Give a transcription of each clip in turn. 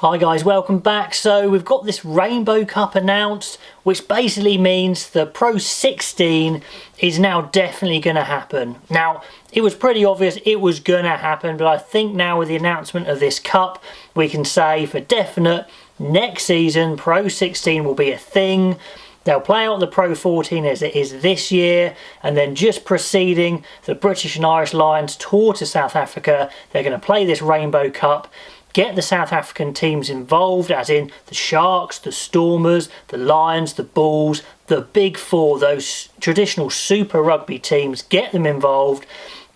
Hi guys, welcome back. So we've got this Rainbow Cup announced, which basically means the Pro 16 is now definitely going to happen. Now, it was pretty obvious it was going to happen, but I think now with the announcement of this cup, we can say for definite next season Pro 16 will be a thing. They'll play out the Pro 14 as it is this year, and then just preceding the British and Irish Lions tour to South Africa, they're going to play this Rainbow Cup. Get the South African teams involved, as in the Sharks, the Stormers, the Lions, the Bulls, the Big Four, those traditional Super Rugby teams. Get them involved,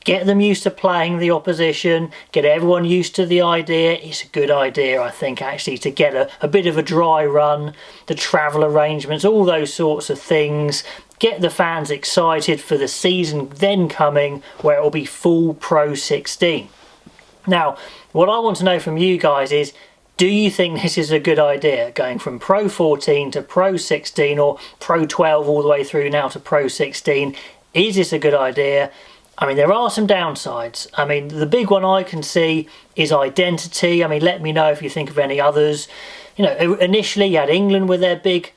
get them used to playing the opposition, get everyone used to the idea. It's a good idea, I think, actually, to get a bit of a dry run, the travel arrangements, all those sorts of things. Get the fans excited for the season then coming, where it will be full Pro 16. Now, what I want to know from you guys is, do you think this is a good idea, going from Pro 14 to Pro 16 or Pro 12 all the way through now to Pro 16? Is this a good idea? I mean, there are some downsides. I mean, the big one I can see is identity. I mean, let me know if you think of any others. You know, initially you had England with their big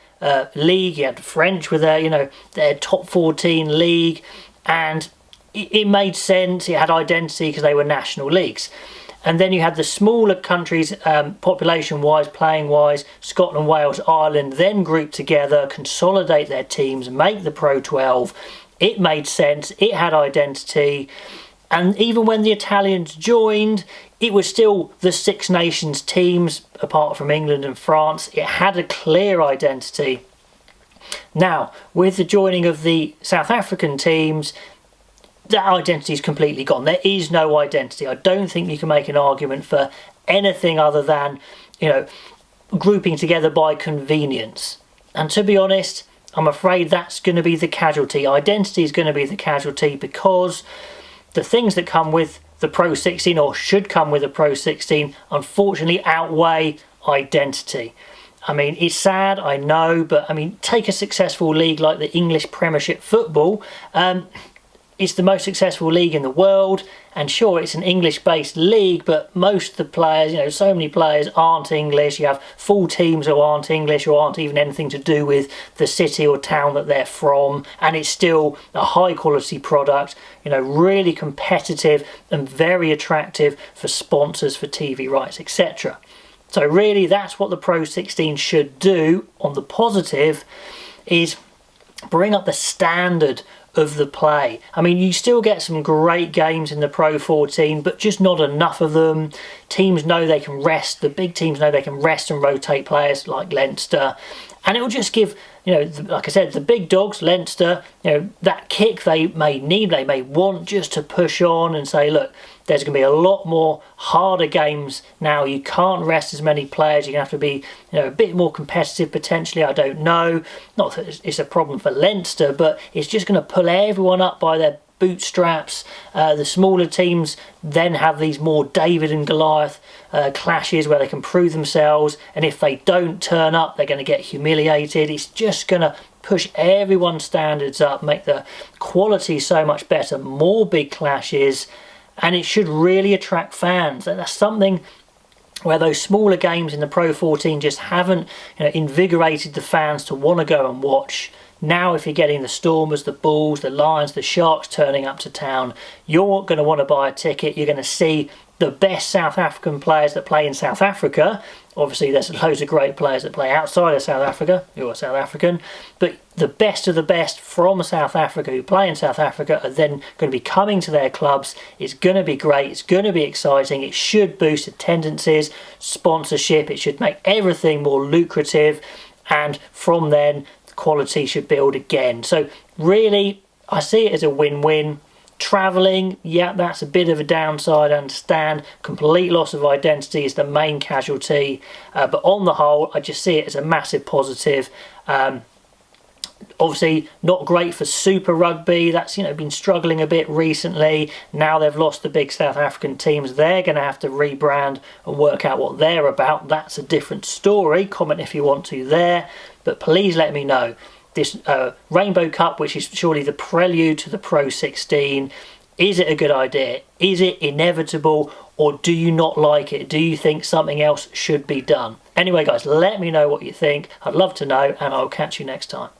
league, you had the French with their, their top 14 league, and it made sense. It had identity because they were national leagues. And then you had the smaller countries, population-wise, playing-wise, Scotland, Wales, Ireland, then group together, consolidate their teams, make the Pro 12. It made sense. It had identity. And even when the Italians joined, it was still the Six Nations teams, apart from England and France. It had a clear identity. Now, with the joining of the South African teams, that identity is completely gone. There is no identity. I don't think you can make an argument for anything other than, grouping together by convenience. And to be honest, I'm afraid that's going to be the casualty. Identity is going to be the casualty, because the things that come with the Pro 16, or should come with the Pro 16, unfortunately outweigh identity. I mean, it's sad, I know, but I mean, take a successful league like the English Premiership Football. It's the most successful league in the world, and sure, it's an English-based league, but most of the players, so many players aren't English. You have full teams who aren't English, or aren't even anything to do with the city or town that they're from, and it's still a high-quality product, really competitive and very attractive for sponsors, for TV rights, etc. So really, that's what the Pro 16 should do. On the positive, is bring up the standard of the play. I mean, you still get some great games in the Pro 14, but just not enough of them. Teams know they can rest. The big teams know they can rest and rotate players like Leinster, and it will just give, like I said, the big dogs, Leinster, that kick they may need, they may want, just to push on and say, look, there's going to be a lot more harder games now. You can't rest as many players. You're going to have to be, a bit more competitive potentially. I don't know. Not that it's a problem for Leinster, but it's just going to pull everyone up by their bootstraps. The smaller teams then have these more David and Goliath clashes where they can prove themselves, and if they don't turn up, they're going to get humiliated. It's just going to push everyone's standards up, make the quality so much better, more big clashes, and it should really attract fans. That's something where those smaller games in the Pro 14 just haven't invigorated the fans to want to go and watch. Now, if you're getting the Stormers, the Bulls, the Lions, the Sharks turning up to town, you're going to want to buy a ticket. You're going to see the best South African players that play in South Africa. Obviously, there's loads of great players that play outside of South Africa who are South African, but the best of the best from South Africa who play in South Africa are then going to be coming to their clubs. It's going to be great. It's going to be exciting. It should boost attendances, sponsorship. It should make everything more lucrative, and from then, quality should build again. So really, I see it as a win-win. Travelling, yeah, that's a bit of a downside, I understand. Complete loss of identity is the main casualty, but on the whole, I just see it as a massive positive. Obviously not great for Super Rugby. That's been struggling a bit recently. Now they've lost the big South African teams. They're going to have to rebrand and work out what they're about. That's a different story. Comment if you want to there, but please let me know. This Rainbow Cup, which is surely the prelude to the Pro 16, Is it a good idea? Is it inevitable? Or do you not like it? Do you think something else should be done? Anyway guys, let me know what you think. I'd love to know, and I'll catch you next time.